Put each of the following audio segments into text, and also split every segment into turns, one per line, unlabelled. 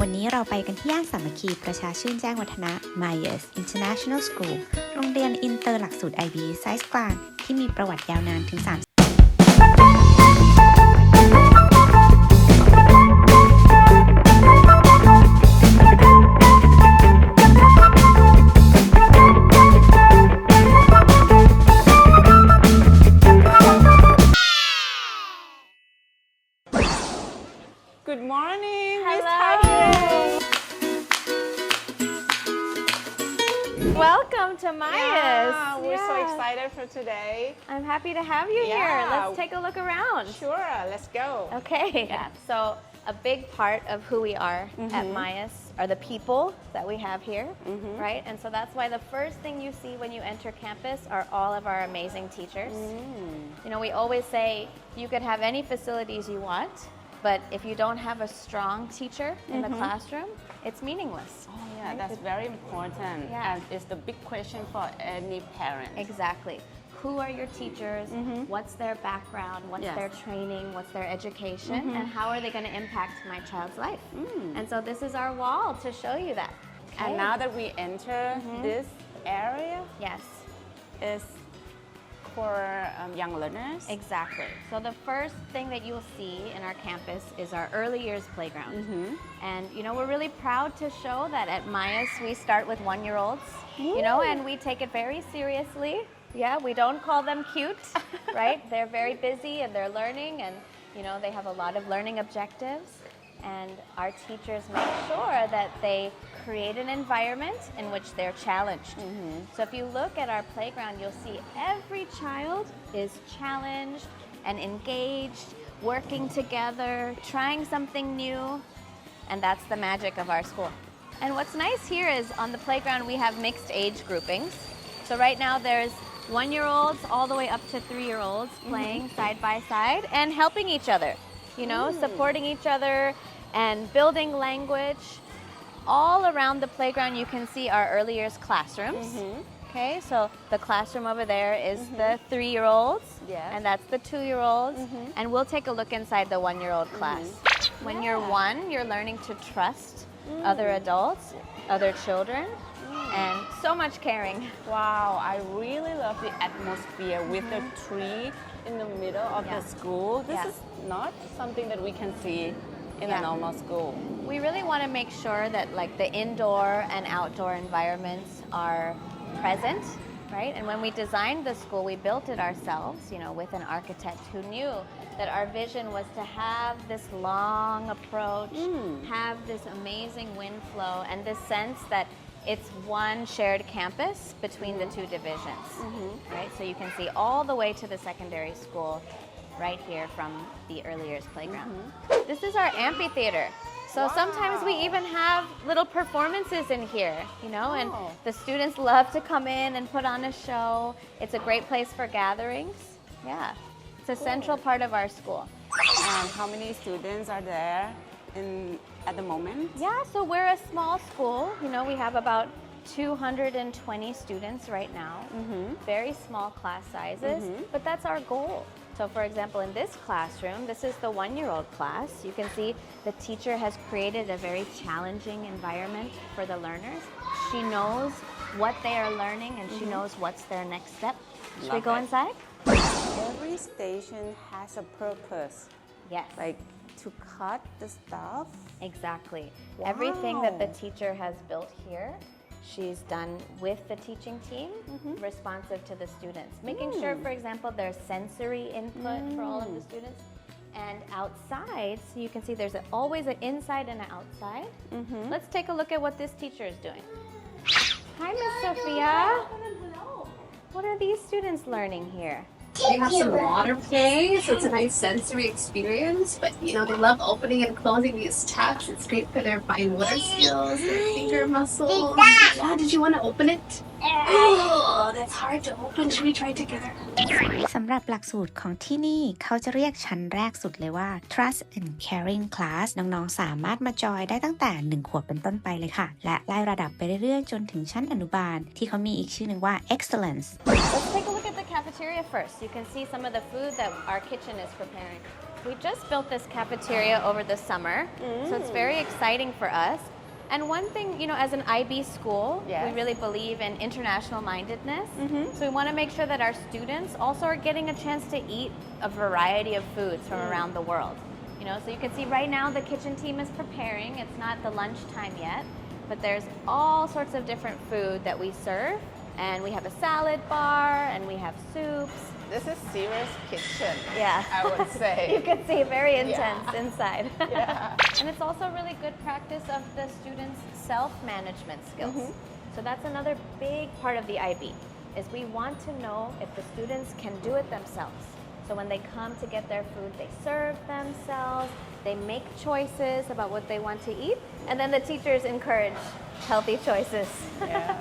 วันนี้เราไปกันที่ย่านสามัคคีประชาชื่นแจ้งวัฒนะ Myers International School โรงเรียนอินเตอร์หลักสูตร IB ไซส์กลางที่มีประวัติยาวนานถึง3Good
morning, Miss
Hello.
Thailand.
Welcome to Myers.
Yeah, we're so excited for today.
I'm happy to have you here.
Yeah.
Let's take a look around.
Sure, let's go.
Okay. Yeah. So a big part of who we are at Myers are the people that we have here, right? And so that's why the first thing you see when you enter campus are all of our amazing teachers. You know, we always say you could have any facilities you want, but if you don't have a strong teacher in the classroom, it's meaningless.
Oh, yeah, that's very important.
Yeah.
And it's the big question for any parent.
Exactly. Who are your teachers? What's their background? What's
Yes.
their training? What's their education? And how are they going to impact my child's life? And so this is our wall to show you that.
And
Okay?
now that we enter this area,
Yes,
is for young learners.
exactly. So the first thing that you'll see in our campus is our early years playground. And you know, we're really proud to show that at Myers we start with 1-year-olds, you know, and we take it very seriously. Yeah, we don't call them cute, right? They're very busy and they're learning and, you know, they have a lot of learning objectives. And our teachers make sure that they create an environment in which they're challenged. So if you look at our playground, you'll see every child is challenged and engaged, working together, trying something new. And that's the magic of our school. And what's nice here is on the playground we have mixed age groupings. So right now there's 1-year-olds all the way up to 3-year-olds playing side by side and helping each other, you know, supporting each other and building language. All around the playground you can see our early years classrooms. Okay, so the classroom over there is the 3-year-olds,
Yes.
and that's the 2-year-olds, and we'll take a look inside the 1-year-old class. When you're 1, you're learning to trust other adults, other children, and so much caring.
Wow, I really love the atmosphere with the tree in the middle of the school. This
Yeah.
is not something that we can see in a
Yeah.
normal school.
We really want to make sure that like the indoor and outdoor environments are present, right? And when we designed the school, we built it ourselves, you know, with an architect who knew that our vision was to have this long approach, have this amazing wind flow, and this sense that it's one shared campus between the two divisions, right? So you can see all the way to the secondary school right here from the early years playground. This is our amphitheater. So sometimes we even have little performances in here, you know, and
Wow.
the students love to come in and put on a show. It's a great place for gatherings. Yeah, it's a central part of our school.
And how many students are there at the moment?
Yeah, so we're a small school. You know, we have about 220 students right now. Very small class sizes, but that's our goal. So for example, in this classroom, this is the 1-year-old class. You can see the teacher has created a very challenging environment for the learners. She knows what they are learning and she knows what's their next step. Should we
Love
go
it.
inside?
Every station has a purpose,
Yes.
like to cut the stuff.
Exactly. Everything that the
Wow.
teacher has built here, she's done with the teaching team, responsive to the students. Making sure, for example, there's sensory input for all of the students. And outside, so you can see there's always an inside and an outside. Let's take a look at what this teacher is doing. Hi, Miss Sophia. What are these students learning here?
They have some water play, so it's a nice sensory experience. But you know, they love opening and closing these taps. It's great for their fine motor skills, their finger muscles. Yeah, did you want to open it? Oh, that's hard to open. Should we try it together?
สำหรับหลักสูตรของที่นี่เขาจะเรียกชั้นแรกสุดเลยว่า Trust and Caring Class น้องๆสามารถมาจอยได้ตั้งแต่1 ขวบเป็นต้นไปเลยค่ะ และไล่ระดับไปเรื่อยๆจนถึงชั้นอนุบาลที่เขามีอีกชื่อหนึ่งว่า Excellence
Let's take a look at the cafeteria first. You can see some of the food that our kitchen is preparing. we just built this cafeteria over the summer, so it's very exciting for us. And one thing, you know, as an IB school,
Yes.
we really believe in international mindedness. So we want to make sure that our students also are getting a chance to eat a variety of foods from around the world. You know, so you can see right now the kitchen team is preparing. It's not the lunchtime yet, but there's all sorts of different food that we serve. And we have a salad bar, and we have soups.
This is serious kitchen.
Yeah.
I would say.
You can see very intense inside.
Yeah.
And it's also really good practice of the students' self-management skills. So that's another big part of the IB, is we want to know if the students can do it themselves. So when they come to get their food, they serve themselves, they make choices about what they want to eat, and then the teachers encourage healthy choices.
Yeah.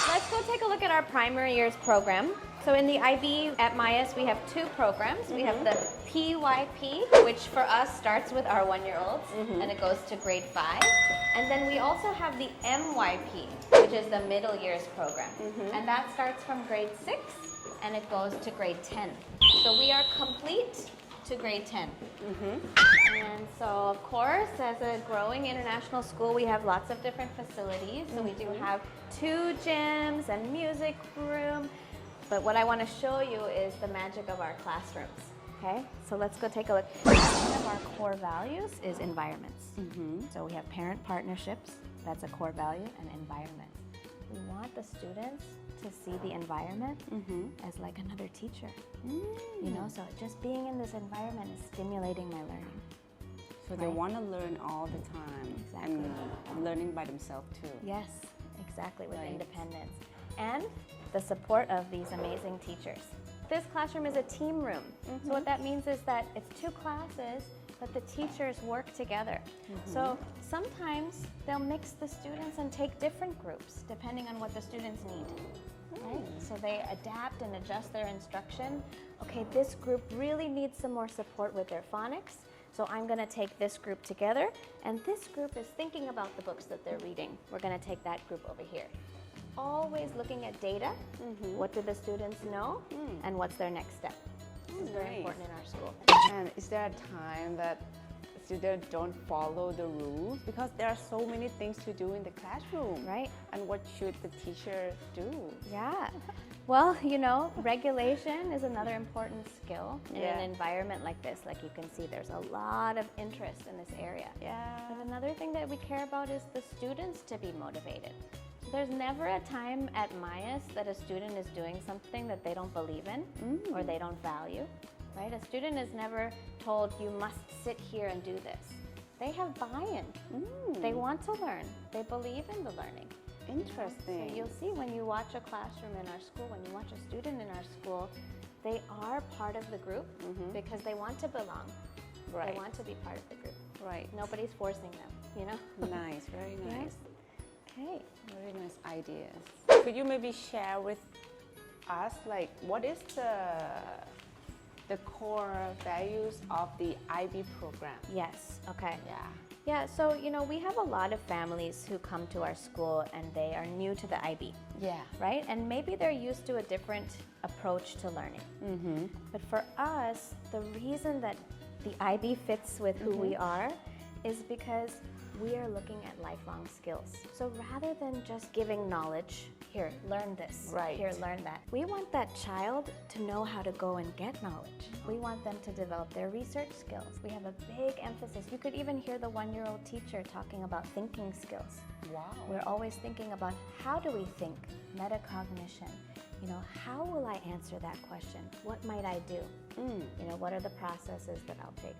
Let's go take a look at our primary years program. So in the IB at Myas, we have two programs. We have the PYP, which for us starts with our 1-year-olds, and it goes to grade 5. And then we also have the MYP, which is the middle years program. And that starts from grade 6, and it goes to grade 10. So we are complete to grade 10. And so, of course, as a growing international school, we have lots of different facilities. So we do have 2 gyms and music room. But what I want to show you is the magic of our classrooms. Okay, so let's go take a look. One of our core values is environments. So we have parent partnerships, that's a core value, and environment. We want the students to see the environment as like another teacher. You know, so just being in this environment is stimulating my learning.
So they want to learn all the time.
Exactly.
And learning by themselves too.
Yes, exactly, with
Right.
independence. And the support of these amazing teachers. This classroom is a team room. So what that means is that it's 2 classes, but the teachers work together. So sometimes they'll mix the students and take different groups depending on what the students need. Right? So they adapt and adjust their instruction. Okay, this group really needs some more support with their phonics. So I'm going to take this group together, and this group is thinking about the books that they're reading. We're going to take that group over here. Always looking at data. What do the students know, and what's their next step? This is very
Nice.
important in our school.
And is there a time that students don't follow the rules? Because there are so many things to do in the classroom.
Right.
And what should the teacher do?
Yeah. Well, you know, regulation is another important skill in an
Yeah.
environment like this. Like you can see, there's a lot of interest in this area.
Yeah.
But another thing that we care about is the students to be motivated. There's never a time at Myas that a student is doing something that they don't believe in or they don't value, right? A student is never told, you must sit here and do this. They have buy-in. They want to learn. They believe in the learning.
Interesting.
So you'll see when you watch a classroom in our school, when you watch a student in our school, they are part of the group because they want to belong.
Right.
They want to be part of the group.
Right.
Nobody's forcing them, you know?
Nice, very nice.
Okay.
Very nice ideas. Could you maybe share with us, like, what is the core values of the IB program?
Yes, okay.
Yeah.
Yeah, so, you know, we have a lot of families who come to our school and they are new to the IB,
Yeah.
right? And maybe they're used to a different approach to learning. But for us, the reason that the IB fits with who we are is because we are looking at lifelong skills. So rather than just giving knowledge, here, learn this,
Right.
here, learn that, we want that child to know how to go and get knowledge. We want them to develop their research skills. We have a big emphasis. You could even hear the 1-year-old teacher talking about thinking skills.
Wow.
We're always thinking about how do we think, metacognition. You know, how will I answer that question? What might I do? You know, what are the processes that I'll take?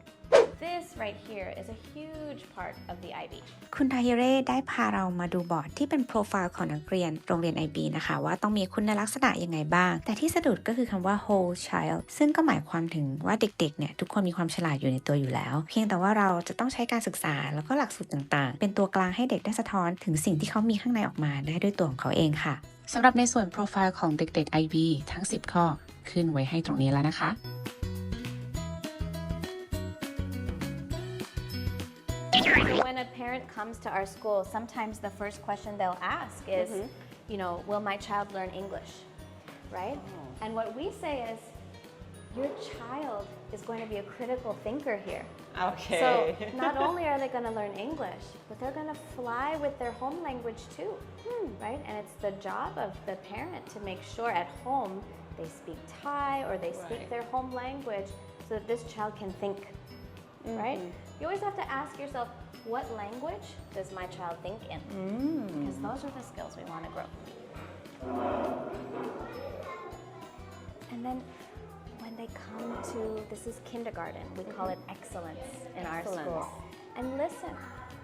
This right here is a huge part of the IB.
คุณทาฮิเร่ได้พาเรามาดูบอร์ดที่เป็นโปรไฟล์ของนักเรียนโรงเรียน IB นะคะว่าต้องมีคุณลักษณะยังไงบ้าง แต่ที่สะดุดก็คือคำว่า whole child ซึ่งก็หมายความถึงว่าเด็กๆเนี่ยทุกคนมีความฉลาดอยู่ในตัวอยู่แล้ว เพียงแต่ว่าเราจะต้องใช้การศึกษาแล้วก็หลักสูตรต่างๆ เป็นตัวกลางให้เด็กได้สะท้อนถึงสิ่งที่เขามีข้างในออกมาได้ด้วยตัวของเขาเองค่ะ
สำหรับในส่วนโปรไฟล์ของเด็กๆ IB ทั้ง 10 ข้อขึ้นไว้ให้ตรงนี้แล้วนะคะ
When a parent comes to our school, sometimes the first question they'll ask is, you know, will my child learn English? Right? And what we say is, your child is going to be a critical thinker here.
Okay.
So not only are they going to learn English, but they're going to fly with their home language too, right? And it's the job of the parent to make sure at home they speak Thai or they speak
Right.
their home language so that this child can think, right? You always have to ask yourself, what language does my child think in? Because those are the skills we want to grow. And then when they come to, this is kindergarten, we call it excellence in our
Excellence.
school. And listen,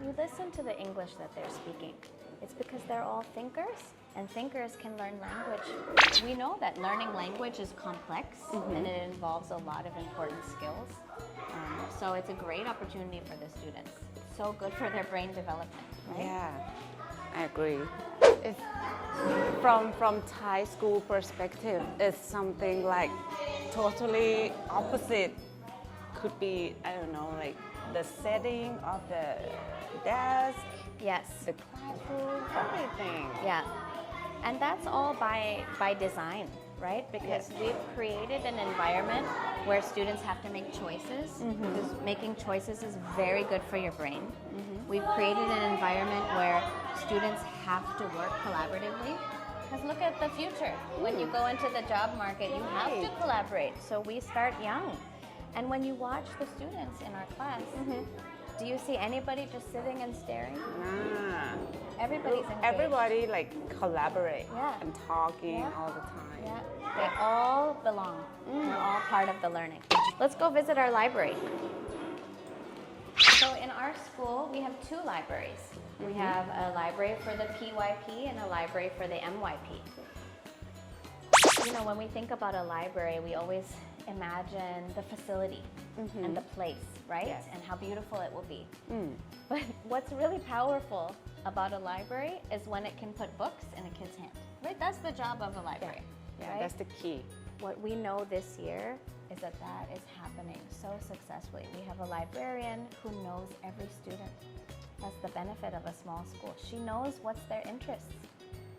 you listen to the English that they're speaking. It's because they're all thinkers, and thinkers can learn language. We know that learning language is complex, and it involves a lot of important skills. So it's a great opportunity for the students. It's so good for their brain development, right?
Yeah, I agree. It's from Thai school perspective, it's something like totally opposite. Could be, I don't know, like the setting of the desk,
Yes.
the classroom, everything.
Yeah, and that's all by design, right? Because we've created an environment where students have to make choices, because making choices is very good for your brain. We've created an environment where students have to work collaboratively. Because look at the future. When you go into the job market, you have to collaborate. So we start young. And when you watch the students in our class, do you see anybody just sitting and staring?
Nah.
Everybody's engaged.
Everybody like collaborate
Yeah.
and talking
Yeah.
all the time.
Yeah, they all belong. They're all part of the learning. Let's go visit our library. So in our school, we have two libraries. We have a library for the PYP and a library for the MYP. You know, when we think about a library, we always imagine the facility and the place, right?
Yes.
And how beautiful it will be. But what's really powerful about a library is when it can put books in a kid's hand, right? That's the job of a library.
Yeah,
right?
that's the key.
What we know this year is that that is happening so successfully. We have a librarian who knows every student. That's the benefit of a small school. She knows what's their interests.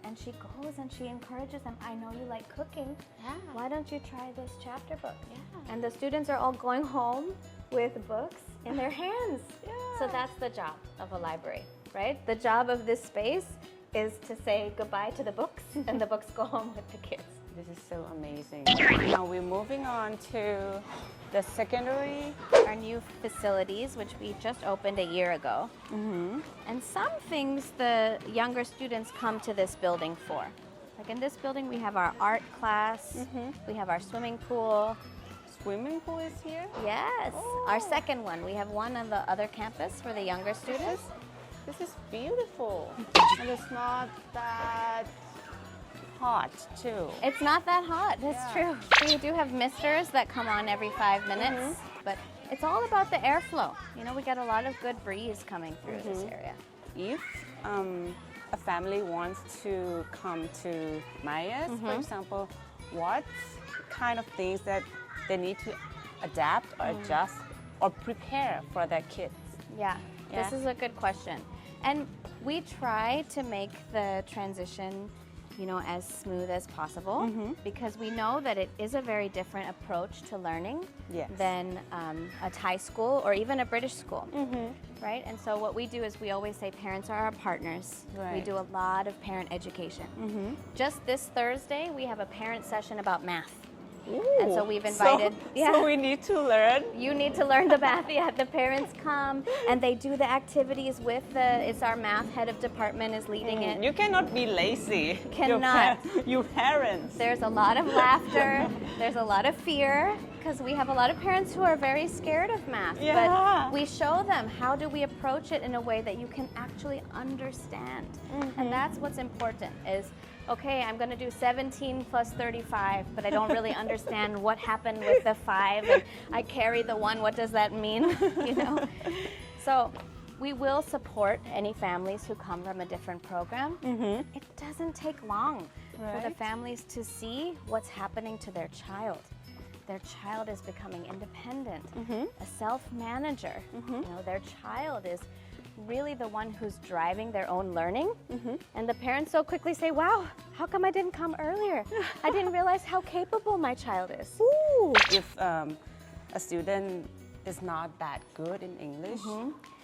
And she goes and she encourages them. I know you like cooking.
Yeah.
Why don't you try this chapter book?
Yeah.
And the students are all going home with books in their hands.
Yeah.
So that's the job of a library, right? The job of this space is to say goodbye to the books and the books go home with the kids.
This is so amazing. Now we're moving on to the secondary.
Our new facilities, which we just opened a year ago. And some things the younger students come to this building for. Like in this building, we have our art class, we have our swimming pool.
Swimming pool is here.
Yes, our second one. We have one on the other campus for the younger students.
This is beautiful. And it's not that hot too.
It's not that hot, that's true. We do have misters that come on every 5 minutes, but it's all about the airflow. You know, we get a lot of good breeze coming through this area.
If a family wants to come to Maya's, for example, what kind of things that they need to adapt or adjust or prepare for their kids?
Yeah, this
Yeah.
is a good question. And we try to make the transition, you know, as smooth as possible because we know that it is a very different approach to learning
Yes.
than a Thai school or even a British school, right? And so what we do is we always say parents are our partners. We
Right.
do a lot of parent education. Just this Thursday, we have a parent session about math. And so we've invited-
So we need to learn.
You need to learn the math. Yeah, the parents come and they do the activities with it's our math head of department is leading it.
You cannot be lazy.
Cannot.
You parents.
There's a lot of laughter. There's a lot of fear because we have a lot of parents who are very scared of math.
Yeah.
But we show them how do we approach it in a way that you can actually understand. And that's what's important is, okay, I'm going to do 17 plus 35, but I don't really understand what happened with the 5 and I carry the 1. What does that mean? You know? So we will support any families who come from a different program. It doesn't take long for the
Right.
families to see what's happening to their child. Their child is becoming independent, a self-manager. You know, their child is really the one who's driving their own learning. And the parents so quickly say, wow, how come I didn't come earlier? I didn't realize how capable my child is.
If a student is not that good in English,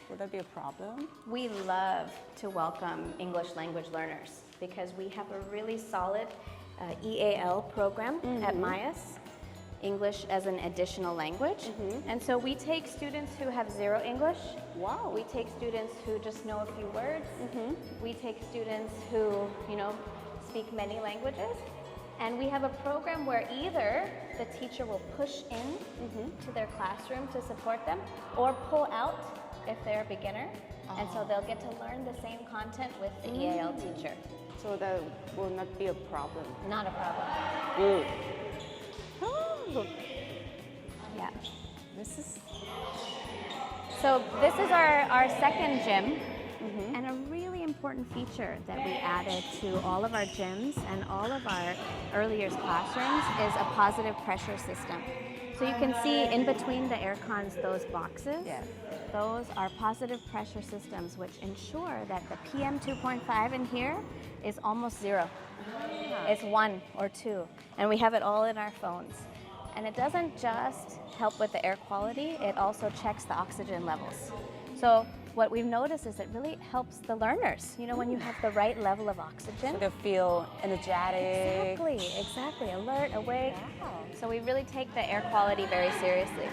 would that be a problem?
We love to welcome English language learners because we have a really solid EAL program at MAIAS, English as an additional language. And so we take students who have zero English.
Wow.
We take students who just know a few words. We take students who, speak many languages. And we have a program where either the teacher will push in to their classroom to support them or pull out if they're a beginner. And so they'll get to learn the same content with the EAL teacher.
So that will not be a problem.
Not a problem.
Good.
Yeah.
This is
So this is our second gym, and a really important feature that we added to all of our gyms and all of our early years classrooms is a positive pressure system. So you can see in between the air cons, those boxes, those are positive pressure systems which ensure that the PM 2.5 in here is almost zero. It's 1 or 2, and we have it all in our phones. And it doesn't just help with the air quality, it also checks the oxygen levels. So what we've noticed is it really helps the learners, when you have the right level of oxygen.
they feel energetic.
Exactly, alert, awake. So we really take the air quality very seriously.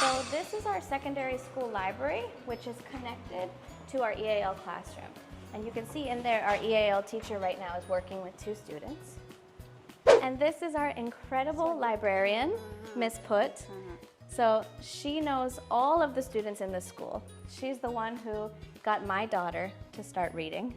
So this is our secondary school library, which is connected to our EAL classroom. And you can see in there, our EAL teacher right now is working with 2 students. And this is our incredible librarian, Miss Put. So she knows all of the students in the school. She's the one who got my daughter to start reading,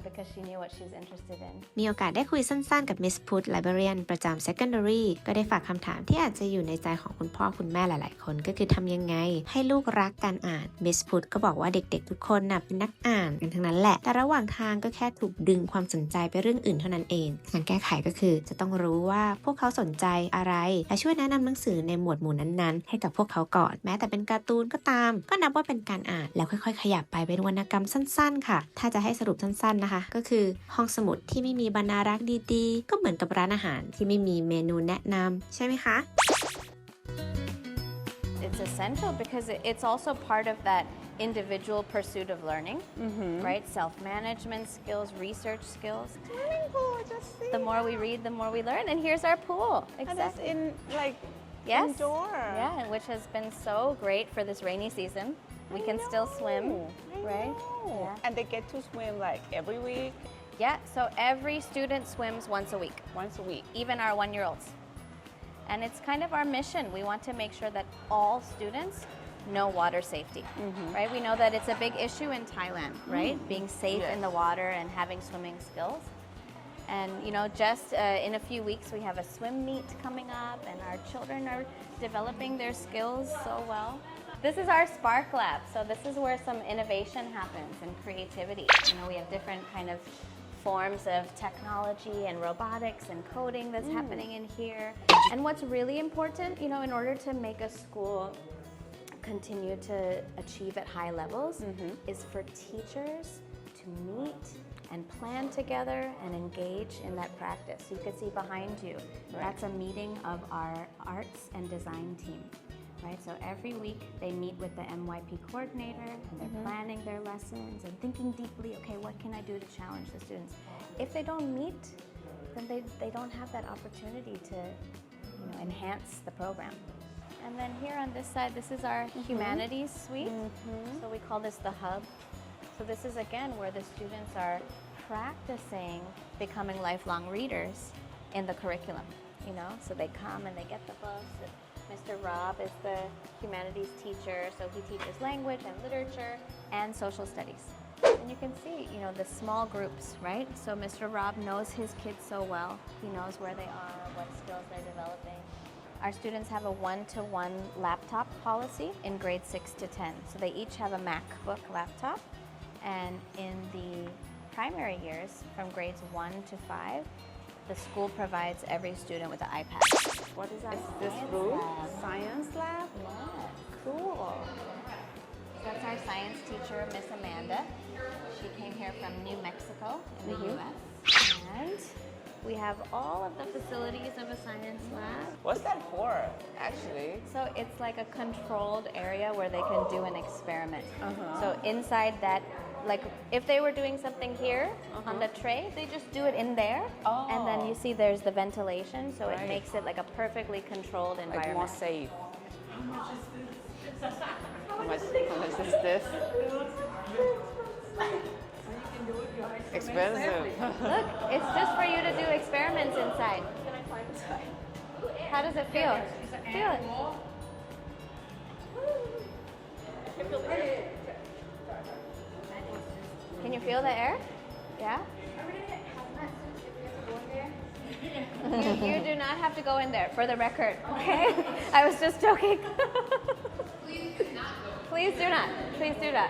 because she knew what she's interested in.
มีโอกาสได้คุยสั้นๆกับ Miss Put Librarian ประจำ Secondary ก็ได้ฝากคำถามที่อาจจะอยู่ในใจของคุณพ่อคุณแม่หลายๆคนก็คือทำยังไงให้ลูกรักการอ่าน Miss Put ก็บอกว่าเด็กๆทุกคนน่ะเป็นนักอ่านกันทั้งนั้นแหละแต่ระหว่างทางก็แค่ถูกดึงความสนใจไปเรื่องอื่นเท่านั้นเองการแก้ไขก็คือจะต้องรู้ว่าพวกเขาสนใจอะไรและช่วยแนะนำหนังสือในหมวดหมู่นั้นๆให้กับพวกเขาก่อนแม้แต่เป็นการ์ตูนก็ตามก็นับว่าเป็นการอ่านแล้วค่อยๆขยับไปเป็นวรรณกรรมสั้นๆค่ะถ้าจะให้สรุปสั้นๆนะคะก็คือห้องสมุดที่ไม่มีบรรณารักษ์ดีๆก็เหมือนกับร้านอาหารที่ไม่มีเมนูแนะนำใช่ไหมคะ
It's essential because it's also part of that individual pursuit of learning, right? Self-management skills, research skills.
Swimming pool, just see.
The more we read, the more we learn. And here's our pool.
And it's in
Yes.
indoor.
Yeah, which has been so great for this rainy season. We can still swim, right? Yeah.
And they get to swim every week,
Yeah, so every student swims once a week,
once a week.
even our 1-year-olds. And it's kind of our mission. We want to make sure that all students know water safety, right? We know that it's a big issue in Thailand, right? Being safe in the water and having swimming skills. And just in a few weeks we have a swim meet coming up and our children are developing their skills so well. This is our Spark Lab. So this is where some innovation happens and creativity. We have different kind of forms of technology and robotics and coding that's happening in here. And what's really important, in order to make a school continue to achieve at high levels is for teachers to meet and plan together and engage in that practice. You can see behind you, that's a meeting of our arts and design team. Right, so every week they meet with the MYP coordinator and they're planning their lessons and thinking deeply, okay, what can I do to challenge the students? If they don't meet, then they don't have that opportunity to enhance the program. And then here on this side, this is our humanities suite. So we call this the hub. So this is again where the students are practicing becoming lifelong readers in the curriculum. So they come and they get the books. Mr. Rob is the humanities teacher, so he teaches language and literature and social studies. And you can see, the small groups, right? So Mr. Rob knows his kids so well. He knows where they are, what skills they're developing. Our students have a 1-to-1 laptop policy in grade 6 to 10. So they each have a MacBook laptop. And in the primary years, from grades 1 to 5, the school provides every student with an iPad.
What is that? This room? Science lab?
Yeah.
Cool.
That's our science teacher, Miss Amanda. She came here from New Mexico in the US. And we have all of the facilities of a science lab.
What's that for, actually?
So it's like a controlled area where they can do an experiment. So inside that, like if they were doing something here on the tray, they just do it in there. And then you see there's the ventilation, so it
Right.
makes it like a perfectly controlled
Like
environment.
more safe. How much is this? Expensive.
Look, it's just for you to do experiments inside. How does it feel? Feel it. Can you feel the air? Yeah? You do not have to go in there, for the record, okay? I was just joking. Please do not. Please do not.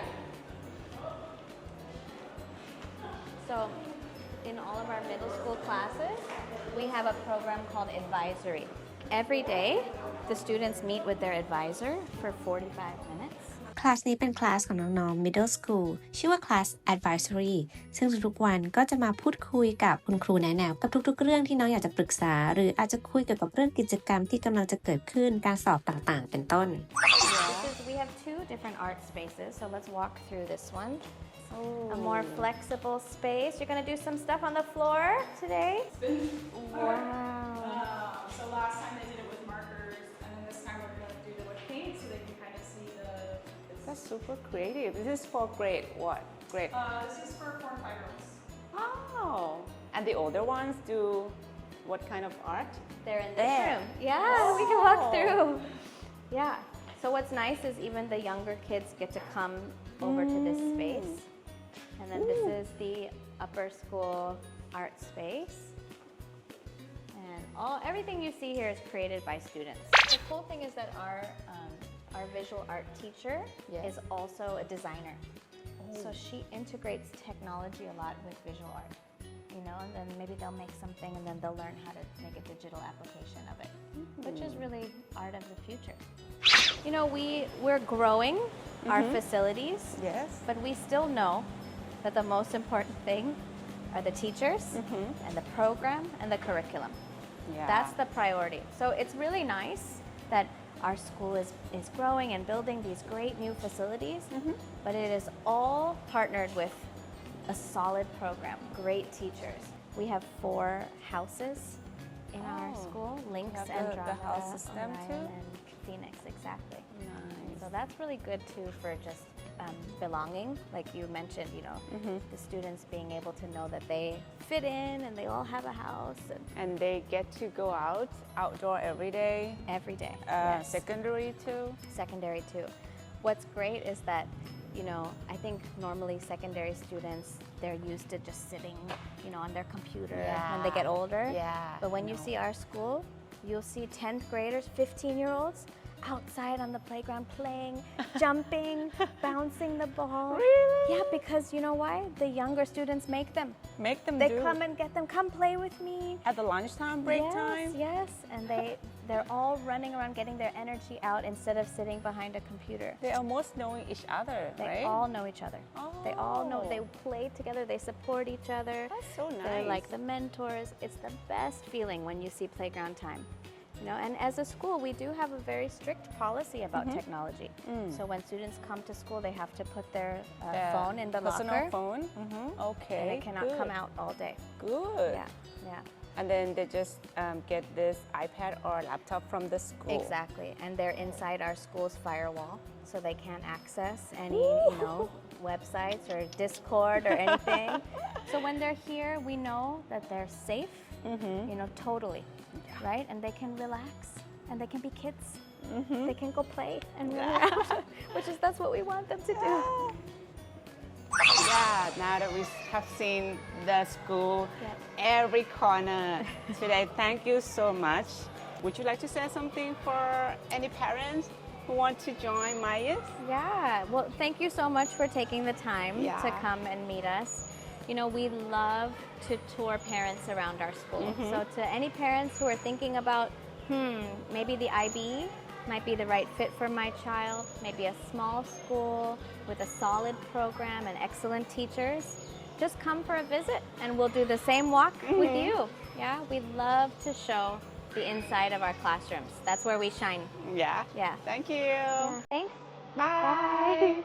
So, in all of our middle school classes, we have a program called Advisory. Every day, the students meet with their advisor for 45 minutes.
คลาสนี้เป็นคลาสของน้องๆ Middle School ชื่อว่าคลาส Advisory ซึ่งทุกๆวันก็จะมาพูดคุยกับคุณครูแนะแนวกับทุกๆเรื่องที่น้องอยากจะปรึกษา หรืออาจจะคุยเกี่ยวกับเรื่องกิจกรรมที่กำลังจะเกิดขึ้นการสอบต่างๆ เป็นต้น
We have two different art spaces, so let's walk through this one. A more flexible space. You're going to do some stuff on the floor today? Wow.
So last time they did it with markers, and then this time we're going to do it with paint so they can kind of see the.
That's super creative. This is for grade what? Grade.
This is for 4 and 5-year-olds.
Oh. And the older ones do what kind of art?
They're in this
There.
room. Yeah, we can walk
Oh.
through. Yeah. So what's nice is even the younger kids get to come over to this space. And then this is the upper school art space. And everything you see here is created by students. The cool thing is that our visual art teacher
Yes.
is also a designer. So she integrates technology a lot with visual art. You know, and then maybe they'll make something and then they'll learn how to make a digital application of it, which is really art of the future. You know, we're growing our facilities,
Yes.
but we still know that the most important thing are the teachers and the program and the curriculum.
Yeah.
That's the priority. So it's really nice that our school is growing and building these great new facilities, but it is all partnered with a solid program, great teachers. We have 4 houses in our
Oh.
school, Lynx,
You have the
Andromeda,
house system
Orion,
too?
and Phoenix, exactly.
Nice.
So that's really good too for just belonging, like you mentioned, you know, the students being able to know that they fit in and they all have a house and
And they get to go outdoor every day.
every day. Yes.
Secondary too.
Secondary too. What's great is that, you know, I think normally secondary students, they're used to just sitting, you know, on their computer when they get older.
Yeah,
But when you see our school, you'll see 10th graders, 15-year-olds outside on the playground playing, jumping, bouncing the ball.
Really?
Yeah, because you know why? The younger students make them.
Make them
They
do
come and get them, come play with me.
at the lunchtime break
yes,
time.
Yes, and they're all running around getting their energy out instead of sitting behind a computer.
They almost knowing each other,
They
right?
all know each other. They all know,
Oh.
they play together, they support each other.
That's so
They're
nice.
like the mentors. It's the best feeling when you see playground time. You know, and as a school, we do have a very strict policy about technology. So when students come to school, they have to put their
The
phone in the
personal
locker.
phone. Okay.
And it cannot
good.
come out all day.
Good.
Yeah, yeah.
And then they just get this iPad or laptop from the school.
Exactly, and they're inside our school's firewall, so they can't access any, you know, websites or Discord or anything. So when they're here, we know that they're safe, you know, totally, right? And they can relax, and they can be kids. They can go play and run around, that's what we want them to do.
Yeah, now that we have seen the school every corner today, thank you so much. Would you like to say something for any parents who want to join Myas?
Yeah, well, thank you so much for taking the time
Yeah.
to come and meet us. You know, we love to tour parents around our school. So to any parents who are thinking about, maybe the IB might be the right fit for my child, maybe a small school with a solid program and excellent teachers, just come for a visit and we'll do the same walk with you. Yeah, we love to show the inside of our classrooms. That's where we shine.
Yeah.
Yeah.
Thank you.
Yeah. Thanks.
Bye.
Bye.